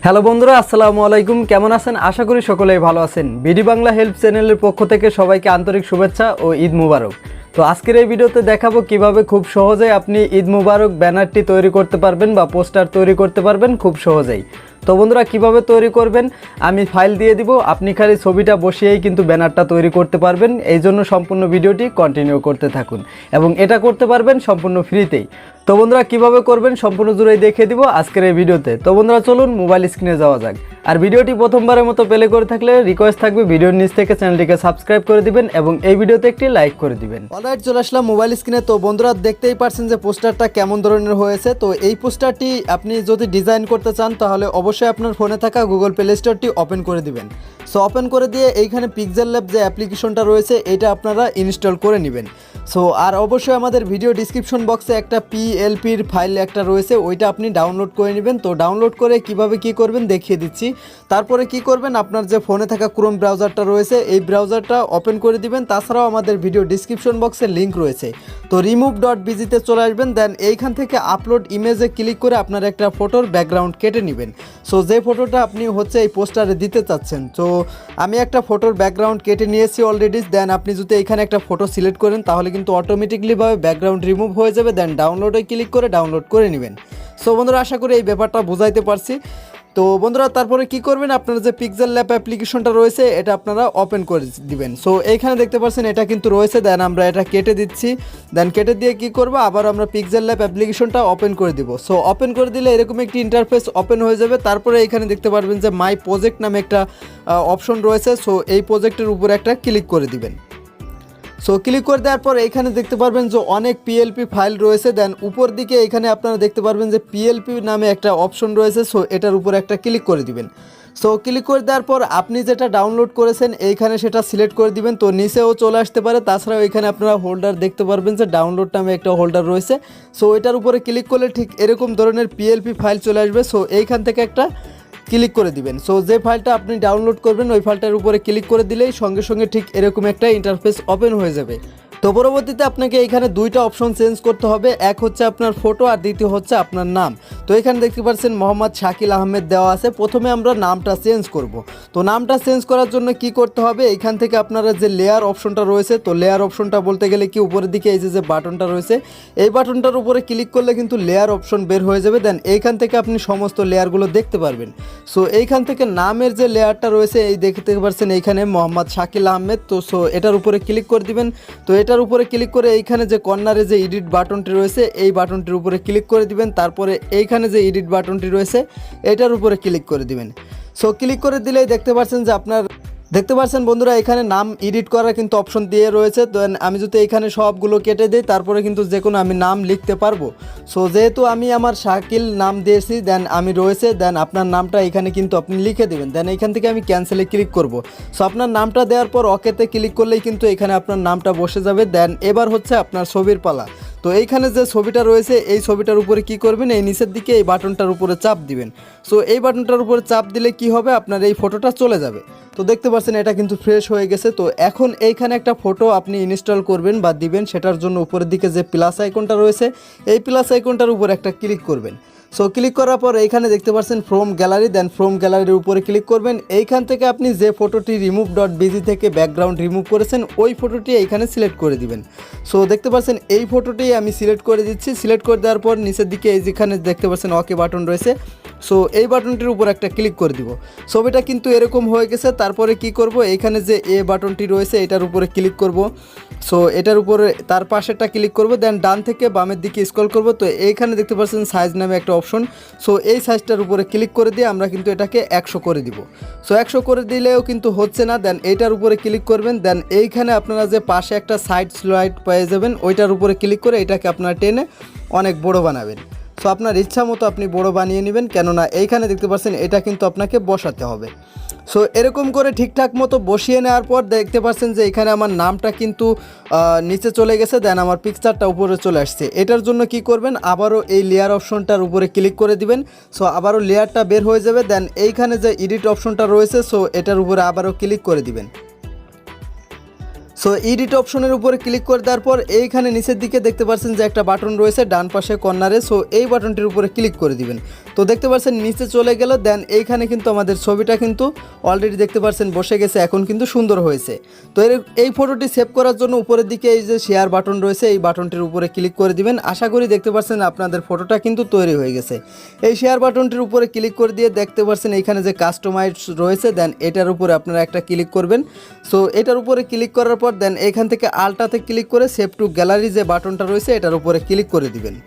Hello বন্ধুরা, আসসালামু আলাইকুম। কেমন আছেন? আশা করি সকলেই ভালো আছেন। বিডি বাংলা হেল্প চ্যানেলের পক্ষ থেকে সবাইকে আন্তরিক শুভেচ্ছা ও ঈদ মুবারক। তো আজকের এই ভিডিওতে দেখাবো কিভাবে খুব সহজেই আপনি ঈদ মুবারক ব্যানারটি তৈরি করতে পারবেন বা পোস্টার তৈরি করতে পারবেন খুব সহজেই। তো বন্ধুরা, কিভাবে তৈরি করবেন আমি ফাইল দিয়ে দিব, আপনি খালি ছবিটা বসিয়েই কিন্তু ব্যানারটা তৈরি করতে পারবেন। এই জন্য সম্পূর্ণ ভিডিওটি কন্টিনিউ করতে থাকুন এবং এটা করতে পারবেন সম্পূর্ণ ফ্রিতেই। তো বন্ধুরা, কিভাবে করবেন সম্পূর্ণ জুড়েই দেখিয়ে দিব আজকের এই ভিডিওতে। তো বন্ধুরা, চলুন মোবাইল স্ক্রিনে যাওয়া যাক। আর ভিডিওটি প্রথমবারের মতো প্লে করে থাকলে রিকোয়েস্ট থাকবে ভিডিওর নিচ থেকে চ্যানেলটিকে সাবস্ক্রাইব করে দিবেন এবং এই ভিডিওতে একটি লাইক করে দিবেন। অলরাইট, চলে আসলাম মোবাইল স্ক্রিনে। তো বন্ধুরা, দেখতেই পারছেন যে পোস্টারটা কেমন ধরনের হয়েছে। তো এই পোস্টারটি আপনি যদি ডিজাইন করতে চান তাহলে অবশ্যই আপনার ফোনে থাকা গুগল প্লে স্টোরটি ওপেন করে দিবেন। সো ওপেন করে দিয়ে এইখানে পিক্সেল ল্যাব যে অ্যাপ্লিকেশনটা রয়েছে এটা আপনারা ইনস্টল করে নেবেন। সো আর অবশ্যই আমাদের ভিডিও ডিসক্রিপশন বক্সে একটা পিএলপির ফাইল একটা রয়েছে, ওইটা আপনি ডাউনলোড করে নেবেন। তো ডাউনলোড করে কিভাবে কি করবেন দেখিয়ে দিচ্ছি। তারপরে কি করবেন, আপনার যে ফোনে থাকা ক্রোম ব্রাউজারটা রয়েছে এই ব্রাউজারটা ওপেন করে দিবেন। তাছাড়াও আমাদের ভিডিও ডিসক্রিপশন বক্সে লিঙ্ক রয়েছে, তো remove.bg-তে চলে আসবেন। দেন এইখান থেকে আপলোড ইমেজে ক্লিক করে আপনার একটা ফটোর ব্যাকগ্রাউন্ড কেটে নেবেন। সো যে ফটোটা আপনি এই পোস্টারে দিতে চাচ্ছেন, তো আমি একটা ফটোর ব্যাকগ্রাউন্ড কেটে নিয়েছি অলরেডি। দেন আপনি যদি এখানে একটা ফটো সিলেক্ট করেন তাহলে কিন্তু অটোমেটিকলিভাবে ব্যাকগ্রাউন্ড রিমুভ হয়ে যাবে। দেন ডাউনলোডে ক্লিক করে ডাউনলোড করে নেবেন। সো বন্ধুরা, আশা করি এই ব্যাপারটা বুঝাইতে পারছি। তো বন্ধুরা, তারপরে কি করবেন, আপনার যে পিক্সেল ল্যাব অ্যাপ্লিকেশনটা রয়েছে এটা আপনারা ওপেন করে দিবেন। সো এইখানে দেখতে পাচ্ছেন এটা কিন্তু রয়েছে। দেন আমরা এটা কেটে দিচ্ছি। দেন কেটে দিয়ে কি করব, আবার আমরা পিক্সেল ল্যাব অ্যাপ্লিকেশনটা ওপেন করে দিব। সো ওপেন করে দিলে এরকম একটি ইন্টারফেস ওপেন হয়ে যাবে। তারপরে এখানে দেখতে পারবেন যে মাই প্রজেক্ট নামে একটা অপশন রয়েছে। সো এই প্রজেক্টের উপরে একটা ক্লিক করে দিবেন। সো ক্লিক করে দেওয়ার পর এখানে দেখতে পারবেন যে অনেক পিএলপি ফাইল রয়েছে। দেন উপর দিকে এখানে আপনারা দেখতে পারবেন যে পিএলপি নামে একটা অপশন রয়েছে। সো এটার উপর একটা ক্লিক করে দিবেন। সো ক্লিক করে দেওয়ার পর আপনি যেটা ডাউনলোড করেছেন এইখানে সেটা সিলেক্ট করে দিবেন। তো নিচেও চলে আসতে পারে। তাছাড়াও এখানে আপনারা হোল্ডার দেখতে পারবেন যে ডাউনলোড নামে একটা হোল্ডার রয়েছে। সো এটার উপরে ক্লিক করলে ঠিক এরকম ধরনের পিএলপি ফাইল চলে আসবে। সো এইখান থেকে একটা ক্লিক করে দিবেন। সো যে ফাইলটা আপনি ডাউনলোড করবেন ওই ফাইলটার উপরে ক্লিক করে দিলেই সঙ্গে সঙ্গে ঠিক এরকম একটা ইন্টারফেস ওপেন হয়ে যাবে। তো পরবর্তীতে আপনাকে এখানে দুইটা অপশন চেঞ্জ করতে হবে, এক হচ্ছে আপনার ফটো আর দ্বিতীয় হচ্ছে আপনার নাম। তো এখানে দেখতে পাচ্ছেন মোহাম্মদ শাকিল আহমেদ দেওয়া আছে। প্রথমে আমরা নামটা চেঞ্জ করব। তো নামটা চেঞ্জ করার জন্য কি করতে হবে, এখান থেকে আপনারা যে লেয়ার অপশনটা রয়েছে, তো লেয়ার অপশনটা বলতে গেলে কি উপরের দিকে এই যে বাটনটা রয়েছে এই বাটনটার উপরে ক্লিক করলে কিন্তু লেয়ার অপশন বের হয়ে যাবে। দেন এইখান থেকে আপনি সমস্ত লেয়ারগুলো দেখতে পারবেন। সো এইখান থেকে নামের যে লেয়ারটা রয়েছে এই দেখতে পাচ্ছেন এইখানে মোহাম্মদ শাকিল আহমেদ। তো সো এটার উপরে ক্লিক করে দিবেন। তো এটার উপরে ক্লিক করে এইখানে যে কর্নারে যে এডিট বাটনটি রয়েছে এই বাটনটির উপরে ক্লিক করে দিবেন। তারপরে এইখানে যে এডিট বাটনটি রয়েছে এটার উপরে ক্লিক করে দিবেন। সো ক্লিক করে দিলেই দেখতে পাচ্ছেন যে দেখতে পাচ্ছেন বন্ধুরা এখানে নাম এডিট করার কিন্তু অপশন দিয়ে রয়েছে। তো আমি যদি এখানে সবগুলো কেটে দিই তারপরে কিন্তু যে কোনো আমি নাম লিখতে পারবো। সো যেহেতু আমি আমার শাকিল নাম দিয়েছি দেন আমি রয়েছে, দেন আপনার নামটা এখানে কিন্তু আপনি লিখে দেবেন। দেন এখান থেকে আমি ক্যান্সেলে ক্লিক করব। সো আপনার নামটা দেওয়ার পর ওকেতে ক্লিক করলেই কিন্তু এখানে আপনার নামটা বসে যাবে। দেন এবার হচ্ছে আপনার ছবির পালা। তো এইখানে যে ছবিটা রয়েছে এই ছবিটার উপরে কি করবেন, এই নিচের দিকে এই বাটনটার উপরে চাপ দিবেন। সো এই বাটনটার উপরে চাপ দিলে কি হবে, আপনার এই ফটোটা চলে যাবে। তো দেখতে পাচ্ছেন এটা কিন্তু ফ্রেশ হয়ে গেছে। তো এখন এইখানে একটা ফটো আপনি ইনস্টল করবেন বা দিবেন, সেটার জন্য উপরের দিকে যে প্লাস আইকনটা রয়েছে এই প্লাস আইকনটার উপরে একটা ক্লিক করবেন। সো ক্লিক করার পর এইখানে দেখতে পাচ্ছেন ফ্রম গ্যালারি, দেন ফ্রম গ্যালারির উপরে ক্লিক করবেন। এইখান থেকে আপনি যে ফটোটি remove.bg থেকে ব্যাকগ্রাউন্ড রিমুভ করেছেন ওই ফটোটি এইখানে সিলেক্ট করে দিবেন। সো দেখতে পাচ্ছেন এই ফটোটি আমি সিলেক্ট করে দিচ্ছি। সিলেক্ট করে দেওয়ার পর নিচের দিকে এই যেখানে দেখতে পাচ্ছেন ওকে বাটন রয়েছে, সো এই বাটনটির উপর একটা ক্লিক করে দিব। ছবিটা কিন্তু এরকম হয়ে গেছে। তারপরে কি করব, এইখানে যে এ বাটনটি রয়েছে এটার উপরে ক্লিক করব। সো এটার উপরে তার পাশেরটা ক্লিক করব। দেন ডান থেকে বামের দিকে স্ক্রল করব। তো এইখানে দেখতে পাচ্ছেন সাইজ নামে একটা অপশন, সো এই সাইজটার উপরে ক্লিক করে দিয়ে আমরা কিন্তু এটাকে 100 করে দিব। সো 100 করে দিলেও কিন্তু হচ্ছে না। দেন এইটার উপরে ক্লিক করবেন। দেন এইখানে আপনারা যে পাশে একটা সাইড স্লাইড পেয়ে যাবেন ওইটার উপরে ক্লিক করে এটাকে আপনারা টেনে অনেক বড় বানাবেন। সো আপনার ইচ্ছা মতো আপনি বড় বানিয়ে নেবেন, কেননা এইখানে দেখতে পাচ্ছেন এটা কিন্তু আপনাকে বসাতে হবে। সো এরকম করে ঠিকঠাক মতো বসিয়ে নেওয়ার পর দেখতে পাচ্ছেন যে এখানে আমার নামটা কিন্তু নিচে চলে গেছে। দেন আমার পিকচারটা উপরে চলে আসছে। এটার জন্য কি করবেন, আবারও এই লেয়ার অপশনটার উপরে ক্লিক করে দিবেন। সো আবারও লেয়ারটা বের হয়ে যাবে। দেন এইখানে যে এডিট অপশনটা রয়েছে সো এটার উপরে আবারও ক্লিক করে দিবেন। সো এডিট অপশনের উপরে ক্লিক করে দেওয়ার পর এইখানে নিচের দিকে দেখতে পাচ্ছেন যে একটা বাটন রয়েছে ডান পাশে কর্নারে, সো এই বাটনটির উপরে ক্লিক করে দিবেন। তো দেখতে পাচ্ছেন নিচে চলে গেল, দেন এইখানে কিন্তু আমাদের ছবিটা কিন্তু অলরেডি দেখতে পাচ্ছেন বসে গেছে, এখন কিন্তু সুন্দর হয়েছে। তো এই ফটোটি সেভ করার জন্য উপরের দিকে এই যে শেয়ার বাটন রয়েছে, এই বাটনটির উপরে ক্লিক করে দিবেন। আশা করি দেখতে পাচ্ছেন আপনাদের ফটোটা কিন্তু তৈরি হয়ে গেছে। এই শেয়ার বাটনটির উপরে ক্লিক করে দিয়ে দেখতে পাচ্ছেন এইখানে যে কাস্টমাইজ রয়েছে, দেন এটার উপরে আপনারা একটা ক্লিক করবেন। সো এটার উপরে ক্লিক করার পর দেন এখান থেকে আলটাতে ক্লিক করে সেভ টু গ্যালারি যে বাটনটা রয়েছে এটার উপরে ক্লিক করে দিবেন।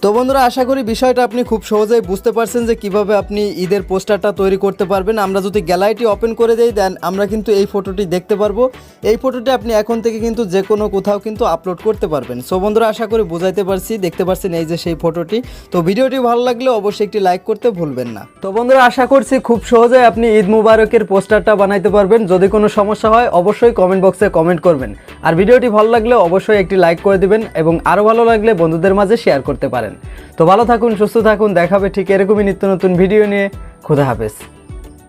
তো বন্ধুরা, আশা করি বিষয়টা আপনি খুব সহজেই বুঝতে পারছেন যে কিভাবে আপনি ঈদের পোস্টারটা তৈরি করতে পারবেন। আমরা যদি গ্যালারিটি ওপেন করে দেই দেন আমরা কিন্তু এই ফটোটি দেখতে পারবো। এই ফটোটি আপনি এখন থেকে কিন্তু যে কোনো কোথাও কিন্তু আপলোড করতে পারবেন। সো বন্ধুরা, আশা করি বুঝাইতে পারছি, দেখতে পাচ্ছেন এই যে সেই ফটোটি। তো ভিডিওটি ভালো লাগলে অবশ্যই একটি লাইক করতে ভুলবেন না। তো বন্ধুরা, আশা করছি খুব সহজেই আপনি ঈদ মুবারকের পোস্টারটা বানাইতে পারবেন। যদি কোনো সমস্যা হয় অবশ্যই কমেন্ট বক্সে কমেন্ট করবেন। আর ভিডিওটি ভালো লাগলে অবশ্যই একটি লাইক করে দিবেন এবং আরও ভালো লাগলে বন্ধুদের মাঝে শেয়ার করতে পারেন। তো ভালো থাকুন, সুস্থ থাকুন, দেখাবে ঠিক এরকমই নিত্য নতুন ভিডিও নিয়ে। খুদা হাফেজ।